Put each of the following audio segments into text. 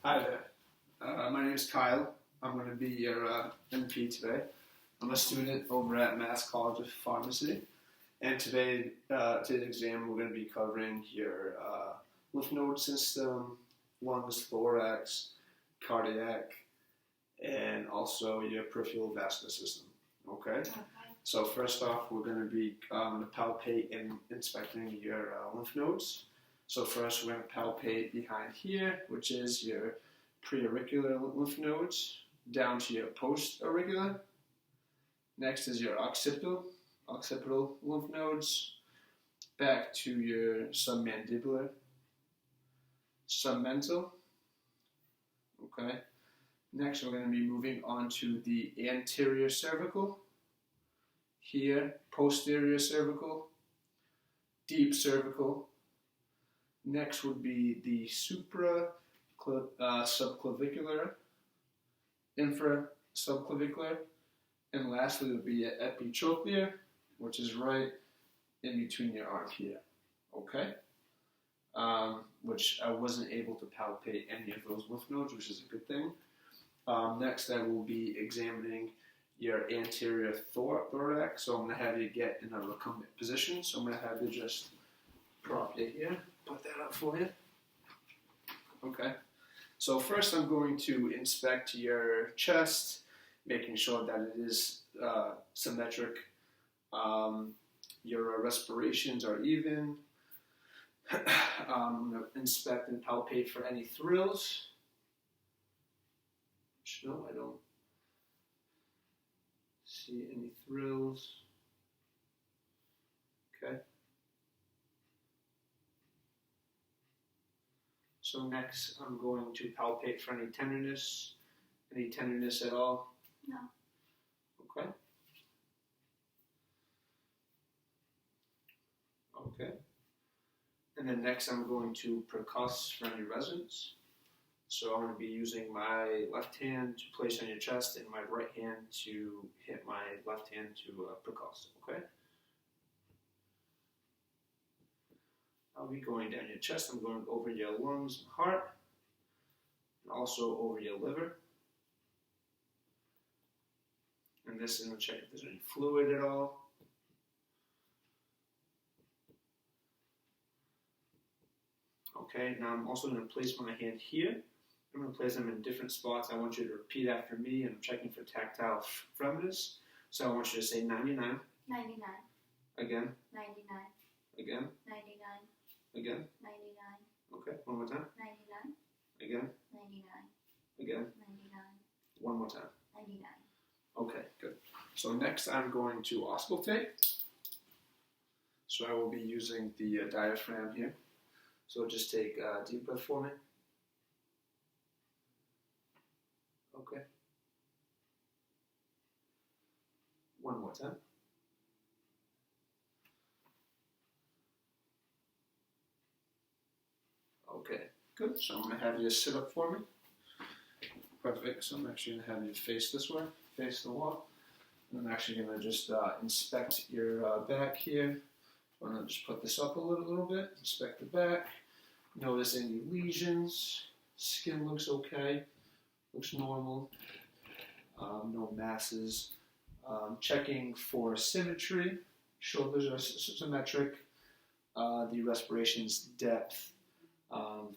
Hi there. My name is Kyle. I'm going to be your MP today. I'm a student over at Mass College of Pharmacy, and today's exam we're going to be covering your lymph node system, lungs, thorax, cardiac, and also your peripheral vascular system. Okay. So first off, we're going to be palpate and inspecting your lymph nodes. So first, we're going to palpate behind here, which is your preauricular lymph nodes, down to your postauricular. Next is your occipital lymph nodes, back to your submandibular, submental. Okay. Next, we're going to be moving on to the anterior cervical. Here, posterior cervical, deep cervical. Next would be the subclavicular, infrasubclavicular, and lastly would be epitrochlear, which is right in between your arm here. Okay? Which I wasn't able to palpate any of those lymph nodes, which is a good thing. Next, I will be examining your anterior thorax. So I'm going to have you get in a recumbent position. So I'm going to have you just prop you here. Put that up for you. Okay. So first I'm going to inspect your chest, making sure that it is symmetric. Your respirations are even. I'm going to inspect and palpate for any thrills. No, I don't see any thrills. Okay. So next, I'm going to palpate for any tenderness. Any tenderness at all? No. Okay. Okay. And then next, I'm going to percuss for any resonance. So I'm going to be using my left hand to place on your chest and my right hand to hit my left hand to percuss. Okay. I'll be going down your chest. I'm going over your lungs and heart, and also over your liver. And this is going to check if there's any fluid at all. Okay, now I'm also going to place my hand here. I'm going to place them in different spots. I want you to repeat after me, and I'm checking for tactile firmness. So I want you to say 99. 99. Again. 99. Again. 99. Again. 99. Okay, one more time. 99. Again. 99. Again. 99. One more time. 99. Okay, good. So next I'm going to auscultate. So I will be using the diaphragm here. So just take a deep breath for me. Okay. One more time. Okay, good. So I'm going to have you sit up for me. Perfect. So I'm actually going to have you face this way, face the wall. And I'm actually going to just inspect your back here. I'm going to just put this up a little bit, inspect the back. Notice any lesions. Skin looks okay, looks normal. No masses. Checking for symmetry. Shoulders are symmetric. The respiration's depth.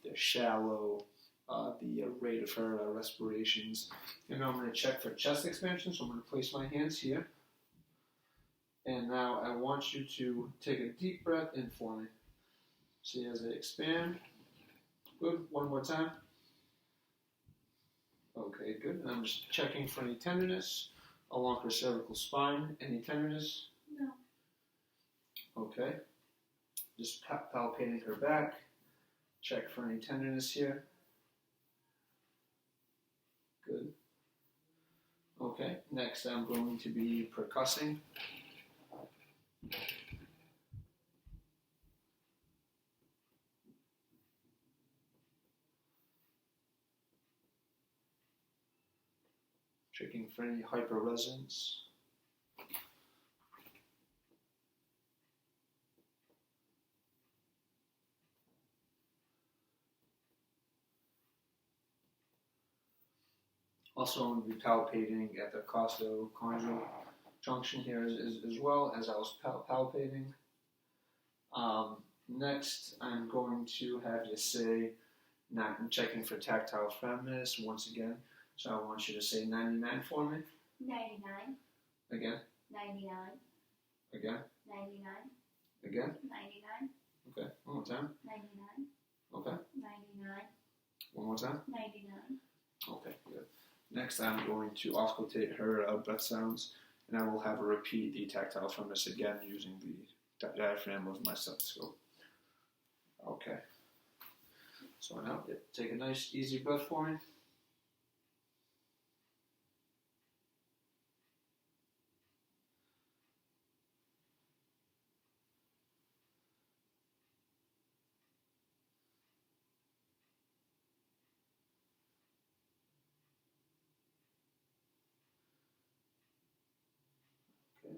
They're shallow, the rate of her respirations. And now I'm going to check for chest expansion, so I'm going to place my hands here. And now I want you to take a deep breath in for me. See as they expand. Good. One more time. Okay, good. And I'm just checking for any tenderness along her cervical spine. Any tenderness? No. Okay. Just palpating her back. Check for any tenderness here. Good. Okay, next I'm going to be percussing. Checking for any hyperresonance. Also, I'm going to be palpating at the costochondral junction here as well as I was palpating. Next, I'm going to have you say, not checking for tactile firmness once again. So I want you to say 99 for me. 99. Again. 99. Again. 99. Again. 99. Okay. One more time. 99. Okay. 99. One more time. 99. Okay. Good. Next, I'm going to auscultate her breath sounds, and I will have her repeat the tactile firmness again using the diaphragm of my stethoscope. Okay. So now, take a nice, easy breath for me. Okay.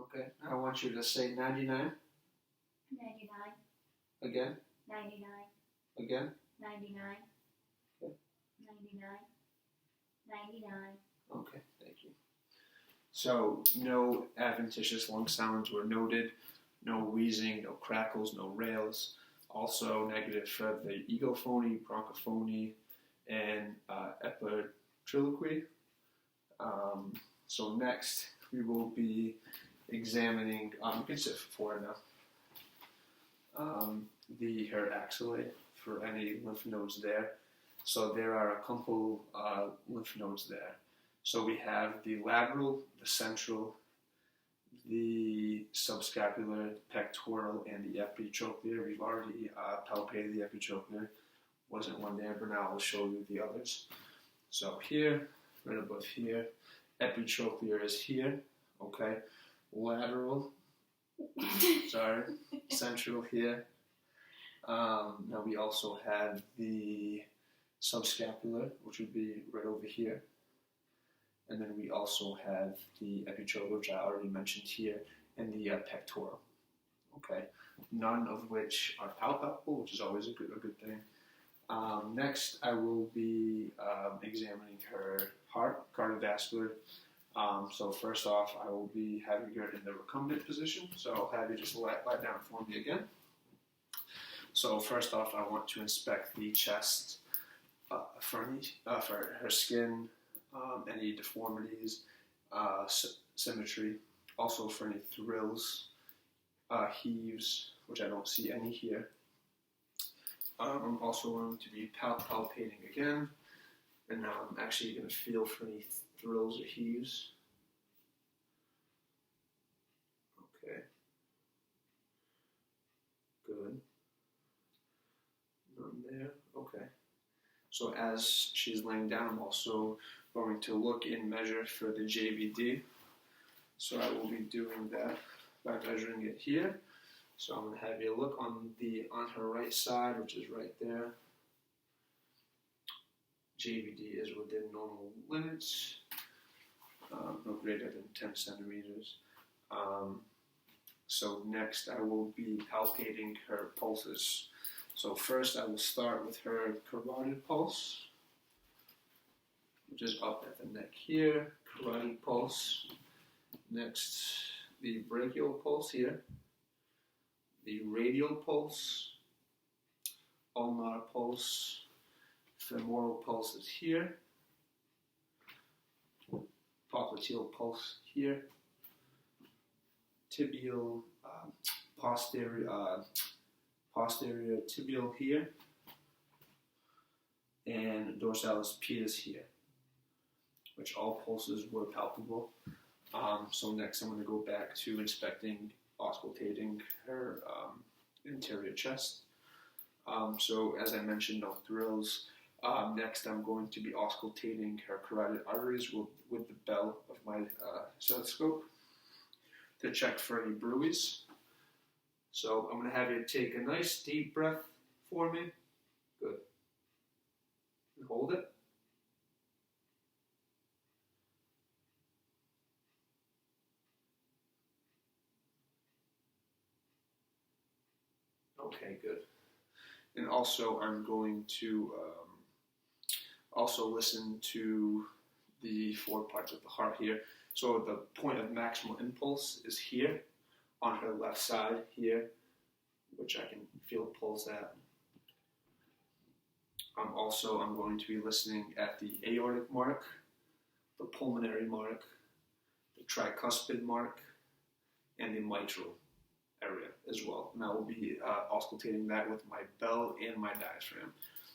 Okay. Now I want you to say 99. 99. Again. 99. Again. 99. Okay. 99. 99. Okay, thank you. So, no adventitious lung sounds were noted, no wheezing, no crackles, no rails. Also negative for the egophony, bronchophony, and epitriloquy. So next, we will be examining, you can sit for now, her axillae for any lymph nodes there. So there are a couple lymph nodes there. So we have the lateral, the central, the subscapular, pectoral, and the epitrochlear. We've already palpated the epitrochlear. Wasn't one there, but now I'll show you the others. So here, right above here, epitrochlear is here, okay? Lateral, sorry, central here. Now we also have the subscapular, which would be right over here. And then we also have the epitrochlear, which I already mentioned here, and the pectoral. Okay, none of which are palpable, which is always a good thing. Next, I will be examining her heart, cardiovascular. So first off, I will be having her in the recumbent position. So I'll have you just lie down for me again. So first off, I want to inspect the chest for her skin, any deformities, symmetry, also for any thrills, heaves, which I don't see any here. I'm also going to be palpating again, and now I'm actually going to feel for any thrills or heaves. Okay. Good. None there. Okay. So as she's laying down, I'm also going to look and measure for the JVD. So I will be doing that by measuring it here. So I'm going to have you look on her right side, which is right there. JVD is within normal limits, no greater than 10 centimeters. So next I will be palpating her pulses. So first I will start with her carotid pulse, which is up at the neck here, carotid pulse. Next, the brachial pulse here, the radial pulse, ulnar pulse, femoral pulse is here, popliteal pulse here, tibial, posterior tibial here, and dorsalis pedis here, which all pulses were palpable. So next I'm going to go back to inspecting, auscultating her interior chest. So as I mentioned, no thrills. Next I'm going to be auscultating her carotid arteries with the bell of my stethoscope to check for any bruits. So I'm going to have you take a nice deep breath for me. Good. And hold it. Okay, good. And also I'm going to also listen to the four parts of the heart here. So the point of maximal impulse is here on her left side here, which I can feel a pulse at. I'm going to be listening at the aortic mark, the pulmonary mark, the tricuspid mark, and the mitral area as well. And I will be auscultating that with my bell and my diaphragm.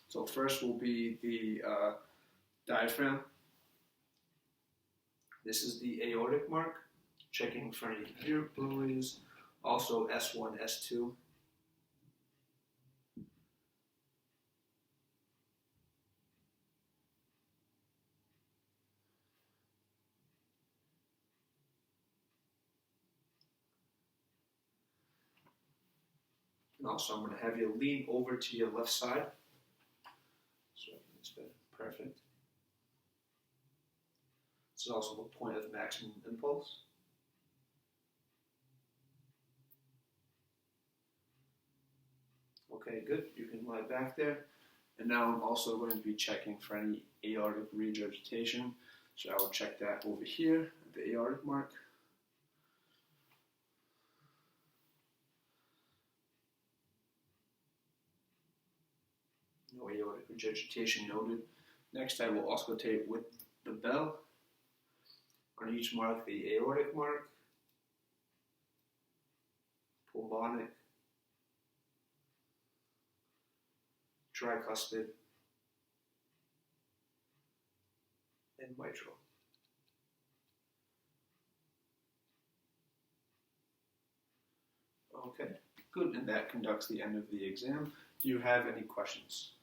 So first will be the diaphragm. This is the aortic mark, checking for any ear buoys, also S1, S2. And also I'm going to have you lean over to your left side. So it's been perfect. This is also the point of maximum impulse. Okay, good. You can lie back there. And now I'm also going to be checking for any aortic regurgitation. So I will check that over here at the aortic mark. No aortic regurgitation noted. Next, I will auscultate with the bell. On each mark, the aortic mark, pulmonic, tricuspid, and mitral. Okay, good. And that conducts the end of the exam. Do you have any questions?